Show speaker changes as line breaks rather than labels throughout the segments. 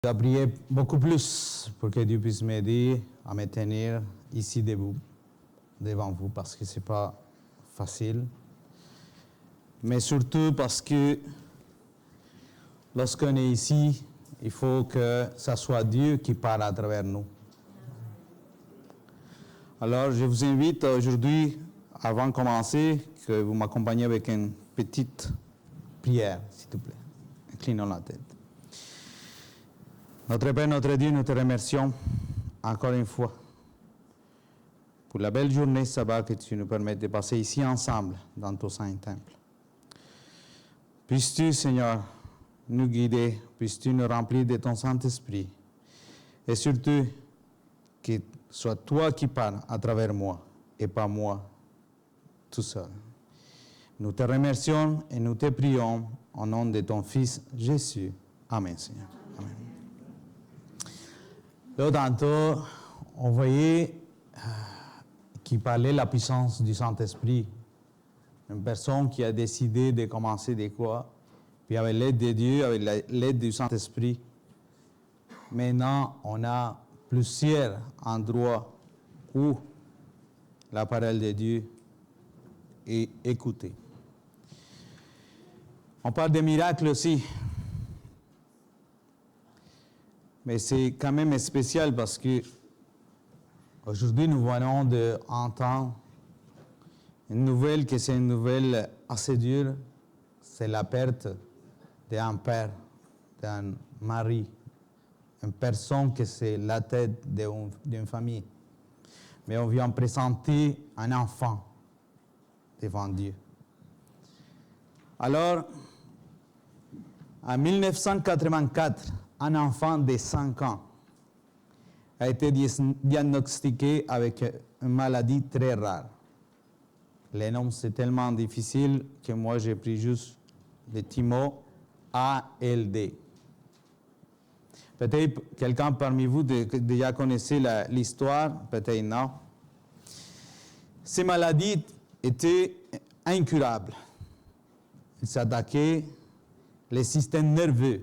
dois prier beaucoup plus pour que Dieu puisse m'aider à me tenir ici debout, devant vous, parce que ce n'est pas facile. Mais surtout parce que lorsqu'on est ici, il faut que ce soit Dieu qui parle à travers nous. Alors, je vous invite aujourd'hui, avant de commencer, que vous m'accompagniez avec une petite prière, s'il vous plaît. Inclinons la tête. Notre Père, notre Dieu, nous te remercions encore une fois pour la belle journée sabbat que tu nous permets de passer ici ensemble dans ton saint temple. Puisses-tu, Seigneur, nous guider, puisses-tu nous remplir de ton Saint-Esprit et surtout que soit toi qui parles à travers moi et pas moi tout seul. Nous te remercions et nous te prions au nom de ton Fils Jésus. Amen, Seigneur. Amen. Là, tantôt, on voyait qu'il parlait de la puissance du Saint-Esprit. Une personne qui a décidé de commencer de quoi, puis avec l'aide de Dieu, avec l'aide du Saint-Esprit. Maintenant, on a plusieurs endroits où la parole de Dieu est écoutée. On parle de miracles aussi. Mais c'est quand même spécial parce que aujourd'hui, nous venons d'entendre une nouvelle qui c'est une nouvelle assez dure. C'est la perte d'un père, d'un mari, une personne qui c'est la tête d'une famille. Mais on vient présenter un enfant devant Dieu. Alors, en 1984, un enfant de 5 ans a été diagnostiqué avec une maladie très rare. Le nom, c'est tellement difficile que moi, j'ai pris juste le petit mot ALD. Peut-être quelqu'un parmi vous déjà connaissait l'histoire, peut-être non. Ces maladies étaient incurables. Elles s'attaquaient le système nerveux.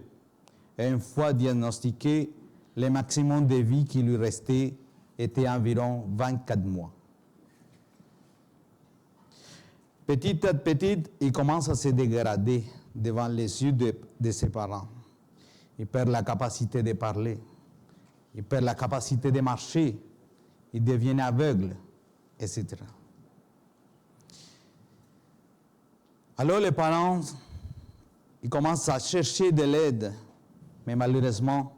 Et une fois diagnostiqué, le maximum de vie qui lui restait était environ 24 mois. Petit à petit, il commence à se dégrader devant les yeux de ses parents. Il perd la capacité de parler. Il perd la capacité de marcher. Il devient aveugle, etc. Alors les parents, ils commencent à chercher de l'aide, mais malheureusement,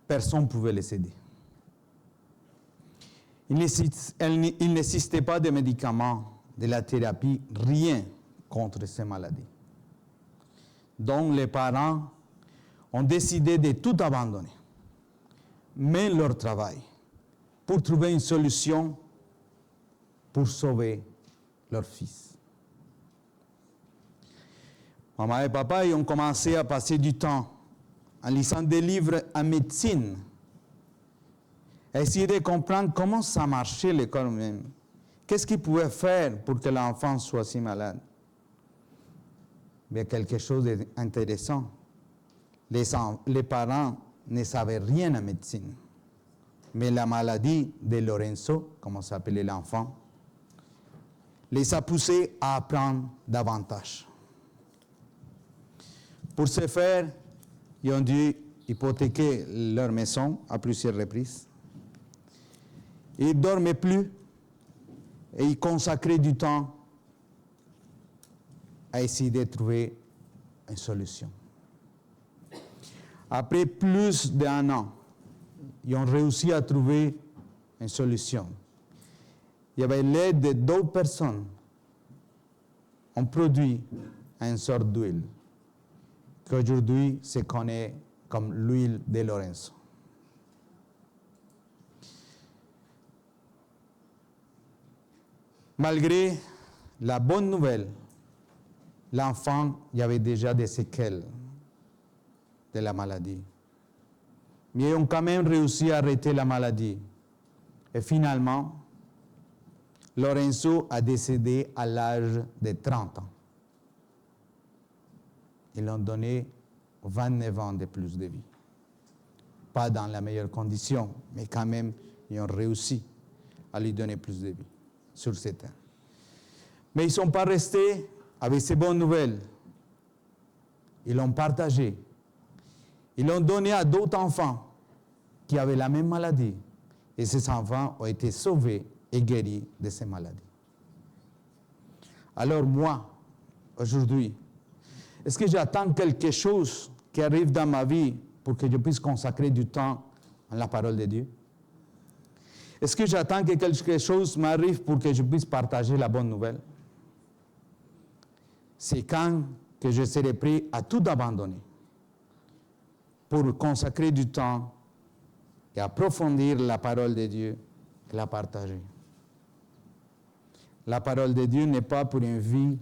personne ne pouvait les aider. Il n'existait pas de médicaments, de la thérapie, rien contre ces maladies. Donc les parents ont décidé de tout abandonner, même leur travail, pour trouver une solution pour sauver leur fils. Maman et papa ils ont commencé à passer du temps en lisant des livres en médecine, à essayer de comprendre comment ça marchait le corps humain. Qu'est-ce qu'ils pouvaient faire pour que l'enfant soit si malade? Il y a quelque chose d'intéressant. Les parents ne savaient rien en médecine. Mais la maladie de Lorenzo, comme s'appelait l'enfant, les a poussés à apprendre davantage. Pour ce faire, ils ont dû hypothéquer leur maison à plusieurs reprises. Ils ne dormaient plus et ils consacraient du temps à essayer de trouver une solution. Après plus d'1 an, ils ont réussi à trouver une solution. Il y avait l'aide de 2 personnes. On produit une sorte d'huile qu'aujourd'hui se connaît comme l'huile de Lorenzo. Malgré la bonne nouvelle, l'enfant, il y avait déjà des séquelles de la maladie. Mais ils ont quand même réussi à arrêter la maladie. Et finalement, Lorenzo a décédé à l'âge de 30 ans. Ils lui ont donné 29 ans de plus de vie. pas dans la meilleure condition, mais quand même, ils ont réussi à lui donner plus de vie sur cette terre. Mais ils ne sont pas restés avec ces bonnes nouvelles. Ils l'ont partagé. Ils l'ont donné à d'autres enfants qui avaient la même maladie. Et ces enfants ont été sauvés et guéris de ces maladies. Alors moi, aujourd'hui, est-ce que j'attends quelque chose qui arrive dans ma vie pour que je puisse consacrer du temps à la parole de Dieu? Est-ce que j'attends que quelque chose m'arrive pour que je puisse partager la bonne nouvelle? C'est quand que je serai prêt à tout abandonner pour consacrer du temps et approfondir la parole de Dieu et la partager. La parole de Dieu n'est pas pour une vie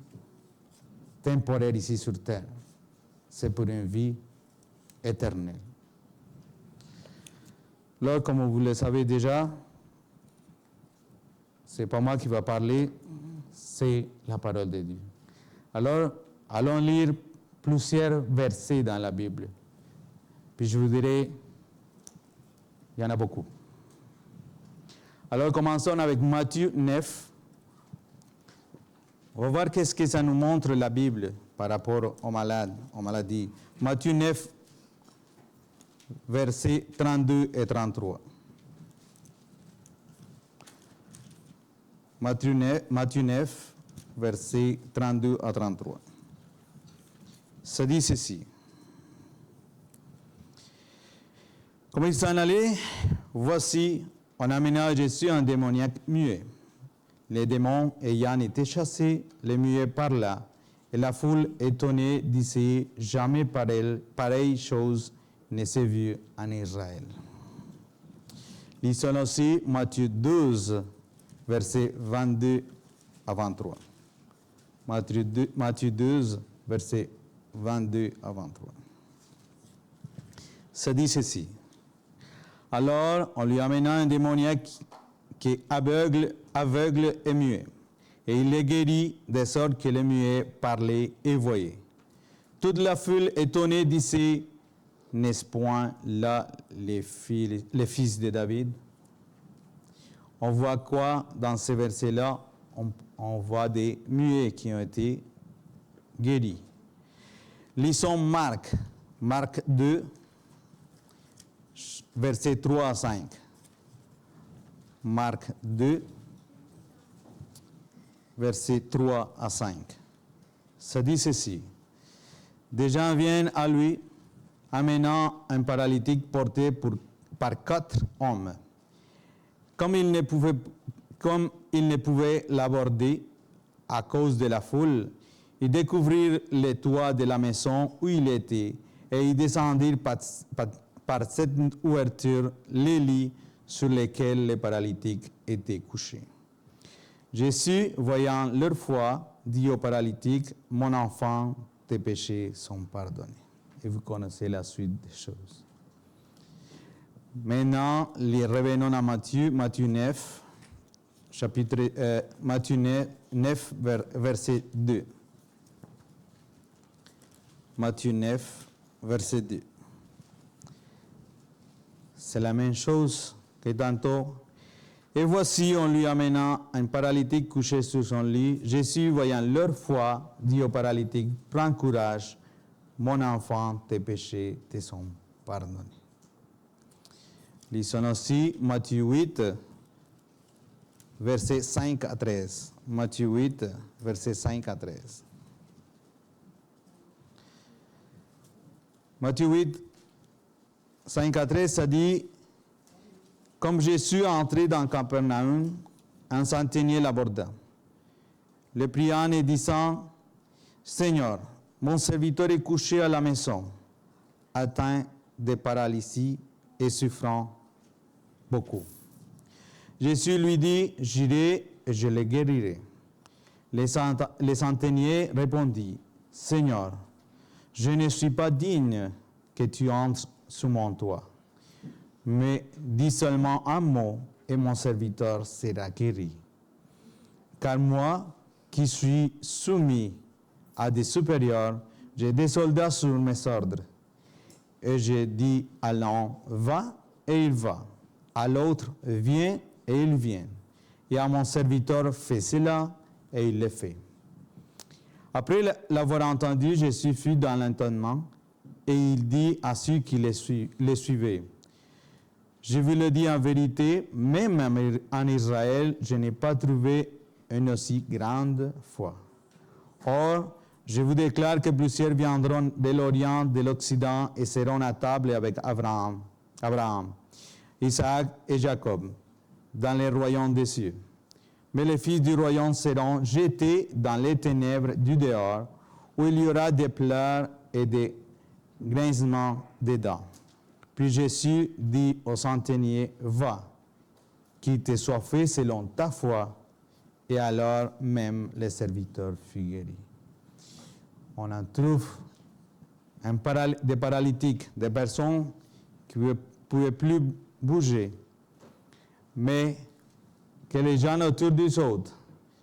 temporaire ici sur terre, c'est pour une vie éternelle. Là, comme vous le savez déjà, c'est pas moi qui va parler, c'est la parole de Dieu. Alors, allons lire plusieurs versets dans la Bible. Puis je vous dirai, il y en a beaucoup. Alors, commençons avec Matthieu 9. On va voir qu'est-ce que ça nous montre la Bible par rapport aux malades, aux maladies. Matthieu 9, versets 32 et 33. Matthieu 9, versets 32 à 33. Ça dit ceci. Comme il s'en allait, voici, on amena à Jésus un démoniaque muet. Les démons ayant été chassés, les muets parla, et la foule étonnée disait, jamais pareille chose ne s'est vue en Israël. Lisons aussi Matthieu 12, versets 22 à 23. Matthieu 12, versets 22 à 23. Ça dit ceci. Alors, on lui amena un démoniaque qui est aveugle et muet. Et il les guérit de sorte que les muets parlaient et voyaient. Toute la foule étonnée disait, n'est-ce point là les fils de David? On voit quoi dans ces versets-là? On voit des muets qui ont été guéris. Lisons Marc 2, versets 3 à 5. Marc 2, versets 3 à 5. Ça dit ceci. Des gens viennent à lui, amenant un paralytique porté par 4 hommes. Comme il ne pouvait l'aborder à cause de la foule, ils découvrirent les toits de la maison où il était, et ils descendirent par cette ouverture les lits sur lesquels les paralytiques étaient couchés. Jésus, voyant leur foi, dit aux paralytiques, « Mon enfant, tes péchés sont pardonnés. » Et vous connaissez la suite des choses. Maintenant, revenons à Matthieu 9, Matthieu 9, verset 2. Matthieu 9, verset 2. C'est la même chose que tantôt. Et voici, on lui amena un paralytique couché sur son lit. Jésus, voyant leur foi, dit au paralytique, « Prends courage, mon enfant, tes péchés te sont pardonnés. » Lisons aussi Matthieu 8, versets 5 à 13. Matthieu 8, versets 5 à 13. Matthieu 8, 5 à 13, ça dit, « Comme Jésus est entré dans Capernaum, un centenier l'aborda, le priant et disant, « Seigneur, mon serviteur est couché à la maison, atteint de paralysie et souffrant beaucoup. » Jésus lui dit, « J'irai et je le guérirai. » Le centenier répondit, « Seigneur, je ne suis pas digne que tu entres sous mon toit, mais dis seulement un mot et mon serviteur sera guéri. Car moi, qui suis soumis à des supérieurs, j'ai des soldats sur mes ordres. Et j'ai dit à l'un, va, et il va. À l'autre, viens, et il vient. Et à mon serviteur, fais cela, et il le fait. Après l'avoir entendu, Jésus fut dans l'étonnement, et il dit à ceux qui le suivaient, je vous le dis en vérité, même en Israël, je n'ai pas trouvé une aussi grande foi. Or, je vous déclare que plusieurs viendront de l'Orient, de l'Occident, et seront à table avec Abraham, Isaac et Jacob, dans les royaumes des cieux. Mais les fils du royaume seront jetés dans les ténèbres du dehors, où il y aura des pleurs et des grincements des dents. Puis Jésus dit au centenier, va, qu'il te soit fait selon ta foi. Et alors même le serviteur fut guéri. On en trouve des paralytiques, des personnes qui ne pouvaient plus bouger, mais que les gens autour des autres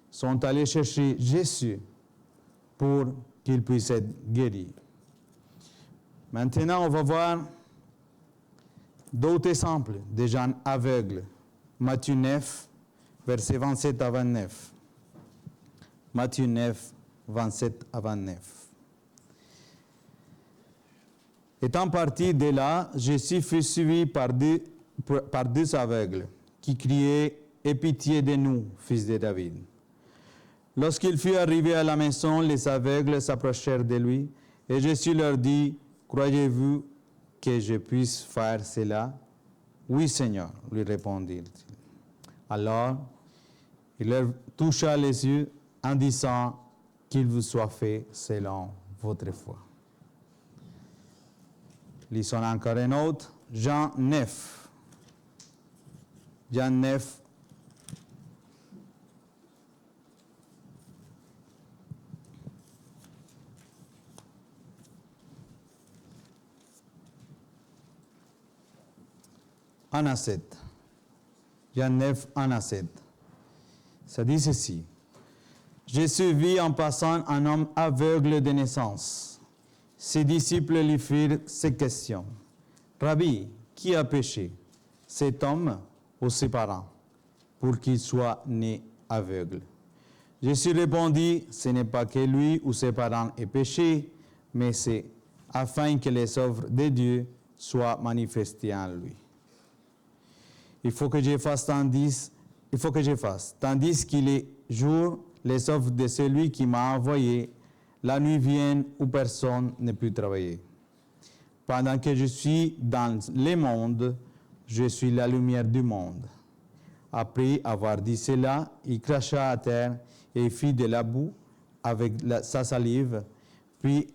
sont allés chercher Jésus pour qu'il puisse être guéri. Maintenant, on va voir d'autres exemples de gens aveugles. Matthieu 9, versets 27 à 29. Matthieu 9, 27 à 29. Étant parti de là, Jésus fut suivi par deux aveugles qui criaient « Aie pitié de nous, fils de David ». Lorsqu'il fut arrivé à la maison, les aveugles s'approchèrent de lui et Jésus leur dit « Croyez-vous que je puisse faire cela ?»« Oui, Seigneur, lui répondirent-ils. Alors, il leur toucha les yeux en disant « Qu'il vous soit fait selon votre foi. » Lisons encore un autre, Jean 9. Jean 9. Un à 7. Jean 9, 1 à 7. Ça dit ceci. Jésus vit en passant un homme aveugle de naissance. Ses disciples lui firent ces questions. Rabbi, qui a péché, cet homme ou ses parents, pour qu'il soit né aveugle? Jésus répondit, ce n'est pas que lui ou ses parents aient péché, mais c'est afin que les œuvres de Dieu soient manifestées en lui. Il faut que je fasse, tandis qu'il est jour, les œuvres de celui qui m'a envoyé, la nuit vient où personne ne peut travailler. Pendant que je suis dans le monde, je suis la lumière du monde. Après avoir dit cela, il cracha à terre et fit de la boue avec sa salive, puis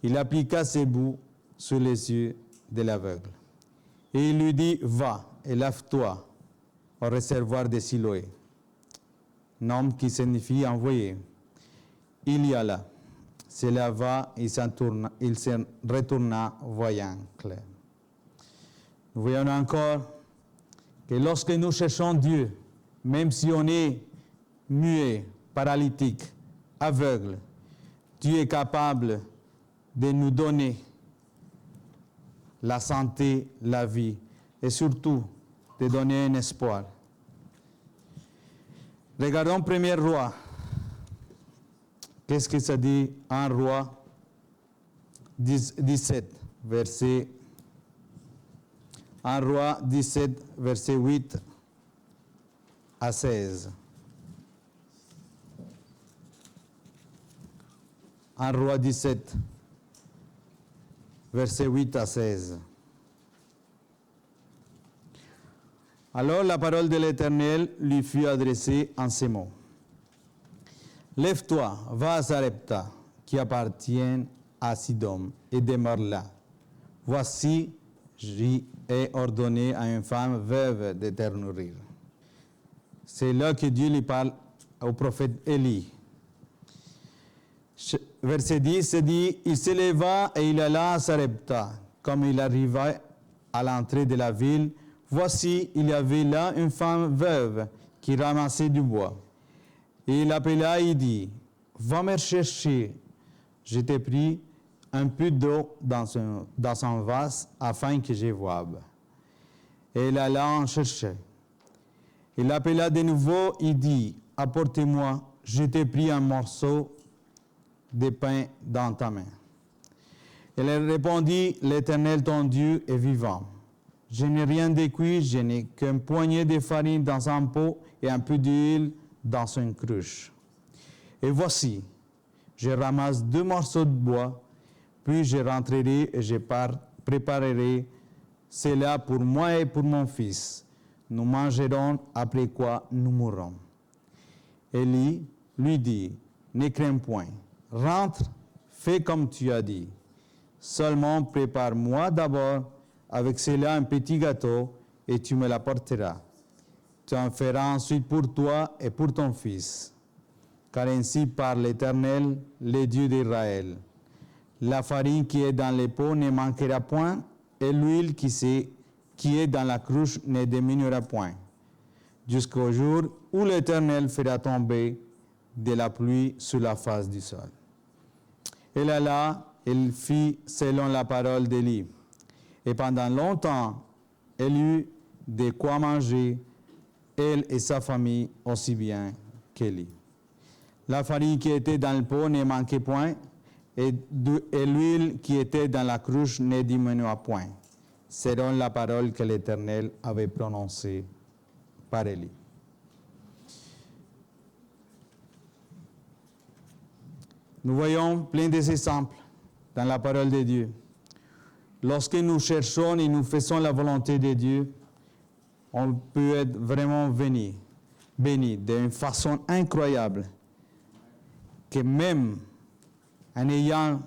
il appliqua ses boues sur les yeux de l'aveugle. Et il lui dit, va et lave-toi au réservoir de Siloé. Nom qui signifie envoyé. Il y alla. Se lava, il se retourna voyant clair. Nous voyons encore que lorsque nous cherchons Dieu, même si on est muet, paralytique, aveugle, Dieu est capable de nous donner la santé, la vie et surtout de donner un espoir. Regardons 1er Roi. Qu'est-ce que ça dit en Roi 17, verset 8 à 16. En Roi 17, verset 8 à 16. Alors la parole de l'Éternel lui fut adressée en ces mots. Lève-toi, va à Sarepta, qui appartient à Sidon, et demeure là. Voici, j'y ai ordonné à une femme veuve de te nourrir. C'est là que Dieu lui parle au prophète Élie. Verset 10 dit, il se leva et il alla à Sarepta. Comme il arriva à l'entrée de la ville, voici, il y avait là une femme veuve qui ramassait du bois. Et il l'appela et dit, va me chercher, je t'ai pris, un peu d'eau dans son vase afin que je boive. Et il alla en chercher. Il appela de nouveau et dit, apportez-moi, je t'ai pris un morceau de pain dans ta main. Elle répondit, l'Éternel ton Dieu est vivant. Je n'ai rien de cuit, je n'ai qu'une poignée de farine dans un pot et un peu d'huile dans une cruche. Et voici, je ramasse 2 morceaux de bois, puis je rentrerai et je préparerai cela pour moi et pour mon fils. Nous mangerons, après quoi nous mourrons. Élie lui dit, ne crains point, rentre, fais comme tu as dit. Seulement prépare-moi d'abord avec cela un petit gâteau et tu me l'apporteras. Tu en feras ensuite pour toi et pour ton fils. Car ainsi parle l'Éternel, le Dieu d'Israël. La farine qui est dans les pots ne manquera point, et l'huile qui est dans la cruche ne diminuera point, jusqu'au jour où l'Éternel fera tomber de la pluie sur la face du sol. Elle alla, elle fit selon la parole d'Élie. Et pendant longtemps, elle eut de quoi manger, elle et sa famille aussi bien qu'Élie. La farine qui était dans le pot ne manquait point, et l'huile qui était dans la cruche ne diminua point, selon la parole que l'Éternel avait prononcée par Élie. Nous voyons plein des exemples dans la parole de Dieu. Lorsque nous cherchons et nous faisons la volonté de Dieu, on peut être vraiment béni d'une façon incroyable, que même en ayant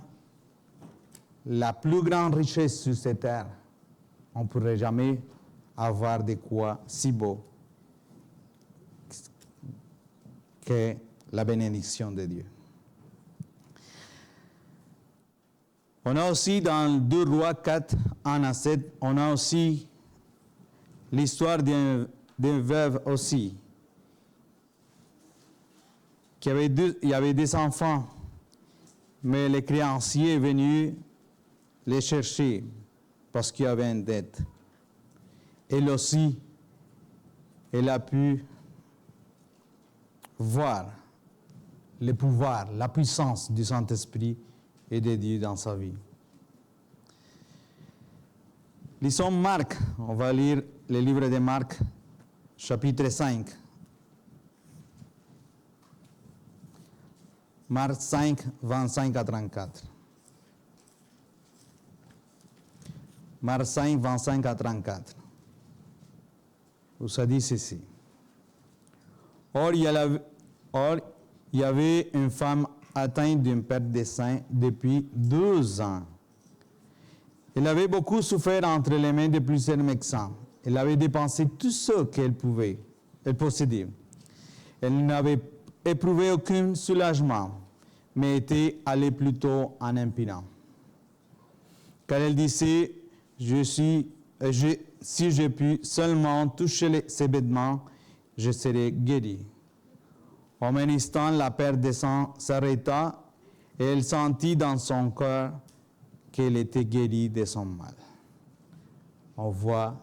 la plus grande richesse sur cette terre, on ne pourrait jamais avoir de quoi si beau que la bénédiction de Dieu. On a aussi dans 2 Rois 4, 1 à 7, on a aussi l'histoire d'une veuve aussi. Il y avait des enfants, mais le créancier est venu les chercher parce qu'il y avait une dette. Elle aussi, elle a pu voir le pouvoir, la puissance du Saint-Esprit et de Dieu dans sa vie. Lisons Marc, on va lire le livre de Marc, chapitre 5. Marc 5, 25 à 34. Marc 5, 25 à 34. Où ça dit ceci. Or, il y avait une femme atteinte d'une perte de sang depuis 12 ans. Elle avait beaucoup souffert entre les mains de plusieurs médecins. Elle avait dépensé tout ce qu'elle possédait. Elle n'avait éprouvé aucun soulagement, mais était allée plutôt en empirant. Car elle disait, si je puis seulement toucher ses vêtements, je serai guérie. En un instant, la perte de sang s'arrêta et elle sentit dans son cœur qu'elle était guérie de son mal. On voit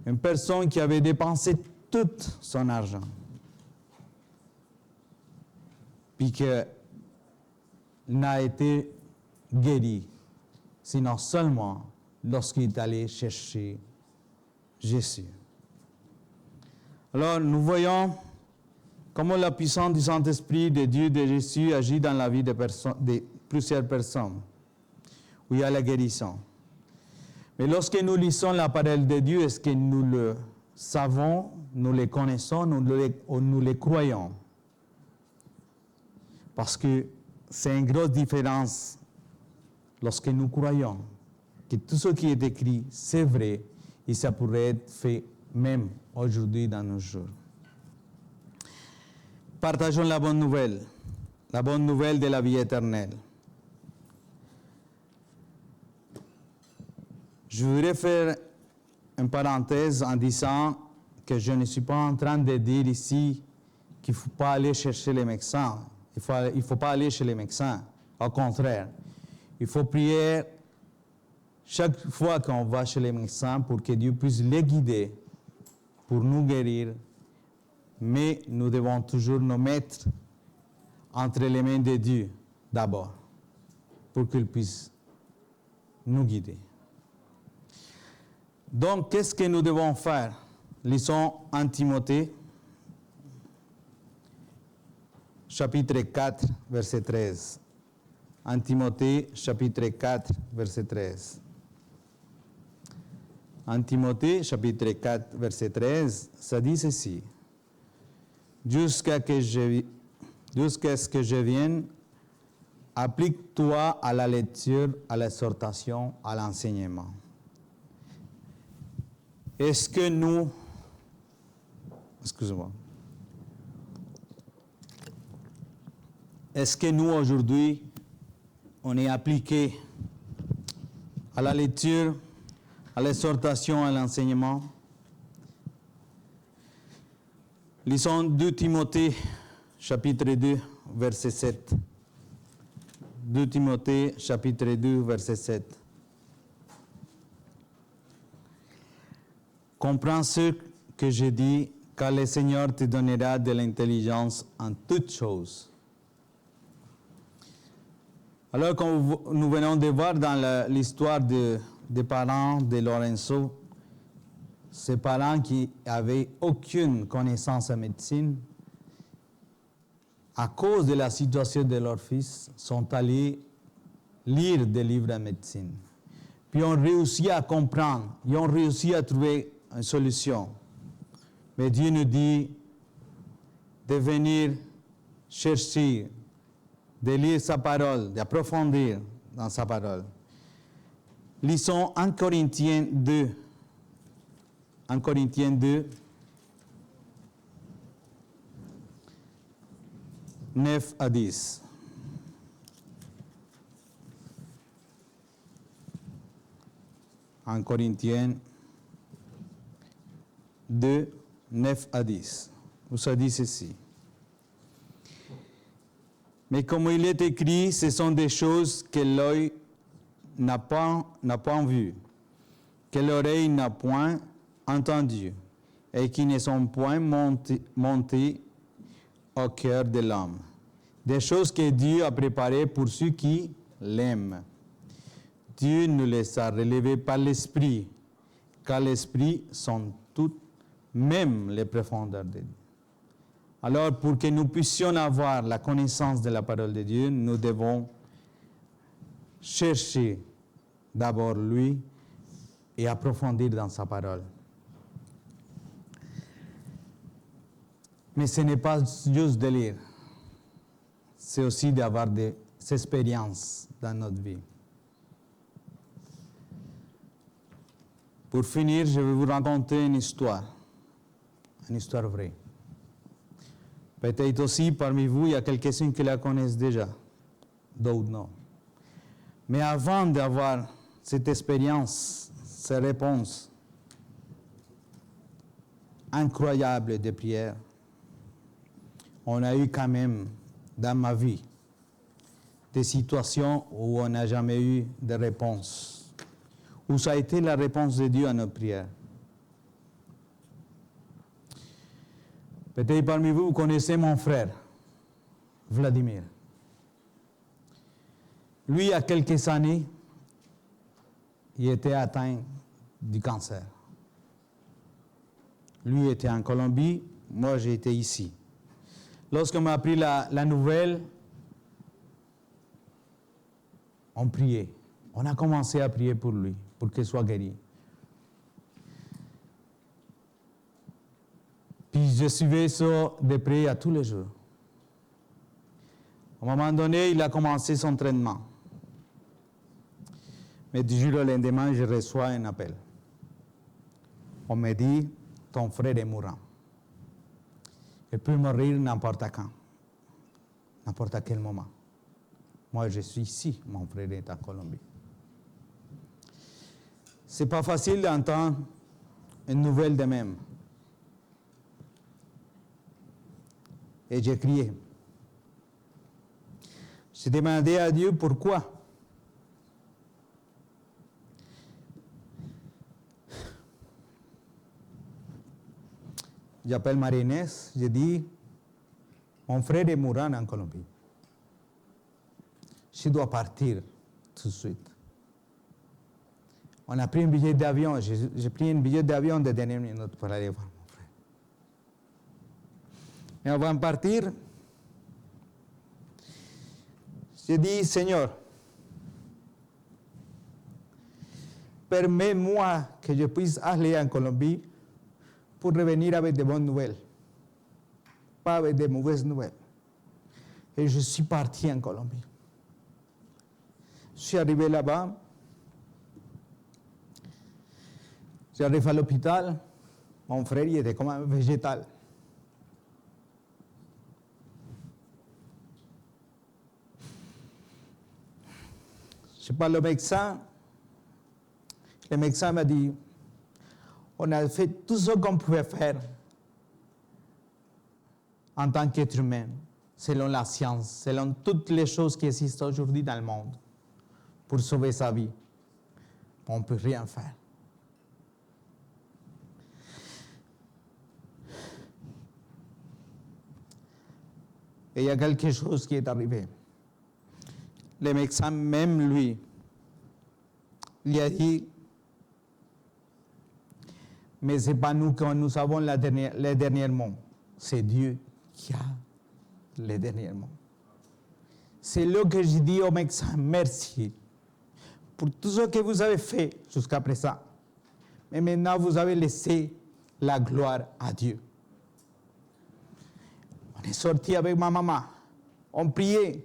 une personne qui avait dépensé tout son argent, puis qu'elle n'a été guérie, sinon seulement lorsqu'il est allé chercher Jésus. Alors, nous voyons comment la puissance du Saint-Esprit de Dieu, de Jésus, agit dans la vie de plusieurs personnes, où il y a la guérison. Mais lorsque nous lisons la parole de Dieu, est-ce que nous le savons, nous le connaissons, nous le croyons? Parce que c'est une grosse différence lorsque nous croyons que tout ce qui est écrit, c'est vrai, et ça pourrait être fait même aujourd'hui dans nos jours. Partageons la bonne nouvelle de la vie éternelle. Je voudrais faire une parenthèse en disant que je ne suis pas en train de dire ici qu'il ne faut pas aller chercher les médecins. Il faut pas aller chez les médecins. Au contraire, Il faut prier chaque fois qu'on va chez les médecins pour que Dieu puisse les guider, pour nous guérir. Mais nous devons toujours nous mettre entre les mains de Dieu d'abord, pour qu'il puisse nous guider. Donc, qu'est-ce que nous devons faire? Lisons 1 Timothée, chapitre 4, verset 13. 1 Timothée, chapitre 4, verset 13. 1 Timothée, chapitre 4, verset 13, ça dit ceci. Jusqu'à ce que je vienne, applique-toi à la lecture, à l'exhortation, à l'enseignement. Est-ce que nous... Excusez-moi. Est-ce que nous, aujourd'hui, on est appliqué à la lecture, à l'exhortation, à l'enseignement? Lisons 2 Timothée, chapitre 2, verset 7. 2 Timothée, chapitre 2, verset 7. Comprends ce que je dis, car le Seigneur te donnera de l'intelligence en toutes choses. Alors, comme nous venons de voir dans l'histoire des parents de Lorenzo, ces parents qui n'avaient aucune connaissance en médecine, à cause de la situation de leur fils, sont allés lire des livres en médecine. Puis ont réussi à comprendre, ils ont réussi à trouver une solution. Mais Dieu nous dit de venir chercher, de lire sa parole, d'approfondir dans sa parole. Lisons 1 Corinthiens 2. 1 Corinthiens 2, 9 à 10. 1 Corinthiens 2, 9 à 10. Où ça dit ceci. Mais comme il est écrit, ce sont des choses que l'œil n'a point vues, que l'oreille n'a point entendues, et qui ne sont point montées au cœur de l'homme. Des choses que Dieu a préparées pour ceux qui l'aiment. Dieu nous les a relevées par l'Esprit, car l'Esprit sont toutes, même les profondeurs de Dieu. Alors, pour que nous puissions avoir la connaissance de la parole de Dieu, nous devons chercher d'abord lui et approfondir dans sa parole. Mais ce n'est pas juste de lire, c'est aussi d'avoir des expériences dans notre vie. Pour finir, je vais vous raconter une histoire vraie. Peut-être aussi parmi vous, il y a quelques-uns qui la connaissent déjà, d'autres non. Mais avant d'avoir cette expérience, ces réponses incroyables de prière, on a eu quand même, dans ma vie, des situations où on n'a jamais eu de réponse, où ça a été la réponse de Dieu à nos prières. Peut-être parmi vous, vous connaissez mon frère, Vladimir. Lui, il y a quelques années, il était atteint du cancer. Lui était en Colombie, moi j'étais ici. Lorsqu'on m'a appris la nouvelle, on priait. On a commencé à prier pour lui, pour qu'il soit guéri. Puis je suivais ça de près à tous les jours. À un moment donné, il a commencé son traitement. Mais du jour au lendemain, je reçois un appel. On me dit, ton frère est mourant. Il peut mourir n'importe quand, n'importe à quel moment. Moi, je suis ici, mon frère est en Colombie. C'est pas facile d'entendre une nouvelle de même. Et j'ai crié. J'ai demandé à Dieu pourquoi. j'appelle Marie-Inès, je dis, mon frère est mourant en Colombie. Je dois partir tout de suite. On a pris un billet d'avion, j'ai pris un billet d'avion de dernière minute pour aller voir mon frère. Et avant de partir, j'ai dit, Seigneur, permets-moi que je puisse aller en Colombie pour revenir avec de bonnes nouvelles, pas avec de mauvaises nouvelles. Et je suis parti en Colombie. Je suis arrivé là-bas, j'arrive à l'hôpital, mon frère il était comme un végétal. Je parle au médecin, le médecin m'a dit, on a fait tout ce qu'on pouvait faire en tant qu'être humain, selon la science, selon toutes les choses qui existent aujourd'hui dans le monde, pour sauver sa vie. On ne peut rien faire. Et il y a quelque chose qui est arrivé. Le médecin, même lui, il a dit, mais ce n'est pas nous que nous avons les derniers mots. C'est Dieu qui a les derniers mots. C'est là que je dis au médecin, merci pour tout ce que vous avez fait jusqu'à présent. Mais maintenant, vous avez laissé la gloire à Dieu. On est sorti avec ma maman. On priait.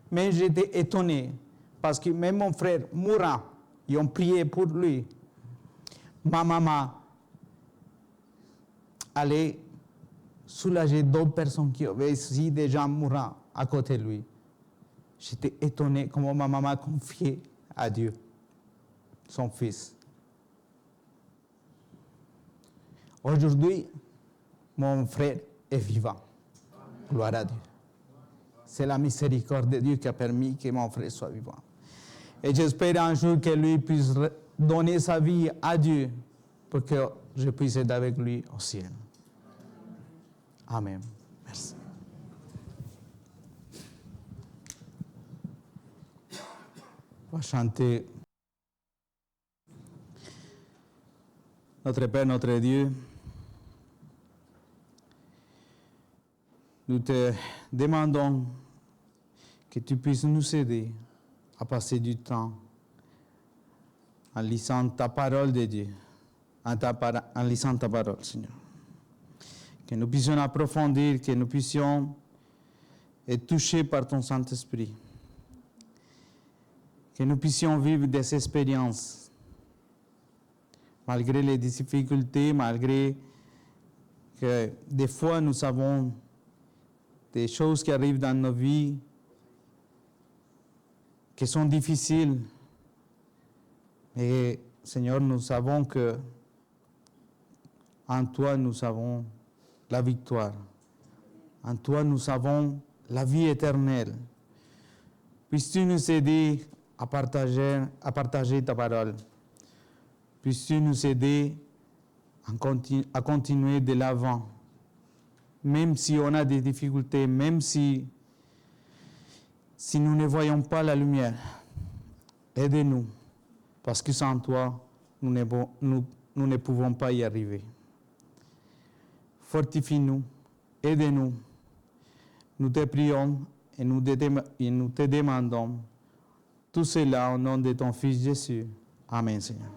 Mais j'étais étonné parce que même mon frère mourant, ils ont prié pour lui. Ma maman allait soulager d'autres personnes qui avaient aussi des gens mourants à côté de lui. J'étais étonné comment ma maman confiait à Dieu son fils. Aujourd'hui, mon frère est vivant. Gloire à Dieu. C'est la miséricorde de Dieu qui a permis que mon frère soit vivant. Et j'espère un jour que lui puisse donner sa vie à Dieu pour que je puisse être avec lui au ciel. Amen. Merci. On va chanter. Notre Père, notre Dieu, nous te demandons que tu puisses nous aider à passer du temps en lisant ta parole de Dieu, en lisant ta parole, Seigneur. Que nous puissions approfondir, que nous puissions être touchés par ton Saint-Esprit. Que nous puissions vivre des expériences, malgré les difficultés, malgré que des fois nous avons des choses qui arrivent dans nos vies qui sont difficiles. Mais Seigneur, nous savons que en toi nous avons la victoire. En toi nous avons la vie éternelle. Puisses-tu nous aider à partager ta parole. Puisses-tu nous aider à continuer de l'avant. Même si on a des difficultés, même si nous ne voyons pas la lumière, aide-nous, parce que sans toi, nous ne pouvons pas y arriver. Fortifie-nous, aide-nous. Nous te prions et nous te demandons tout cela au nom de ton Fils Jésus. Amen, Seigneur.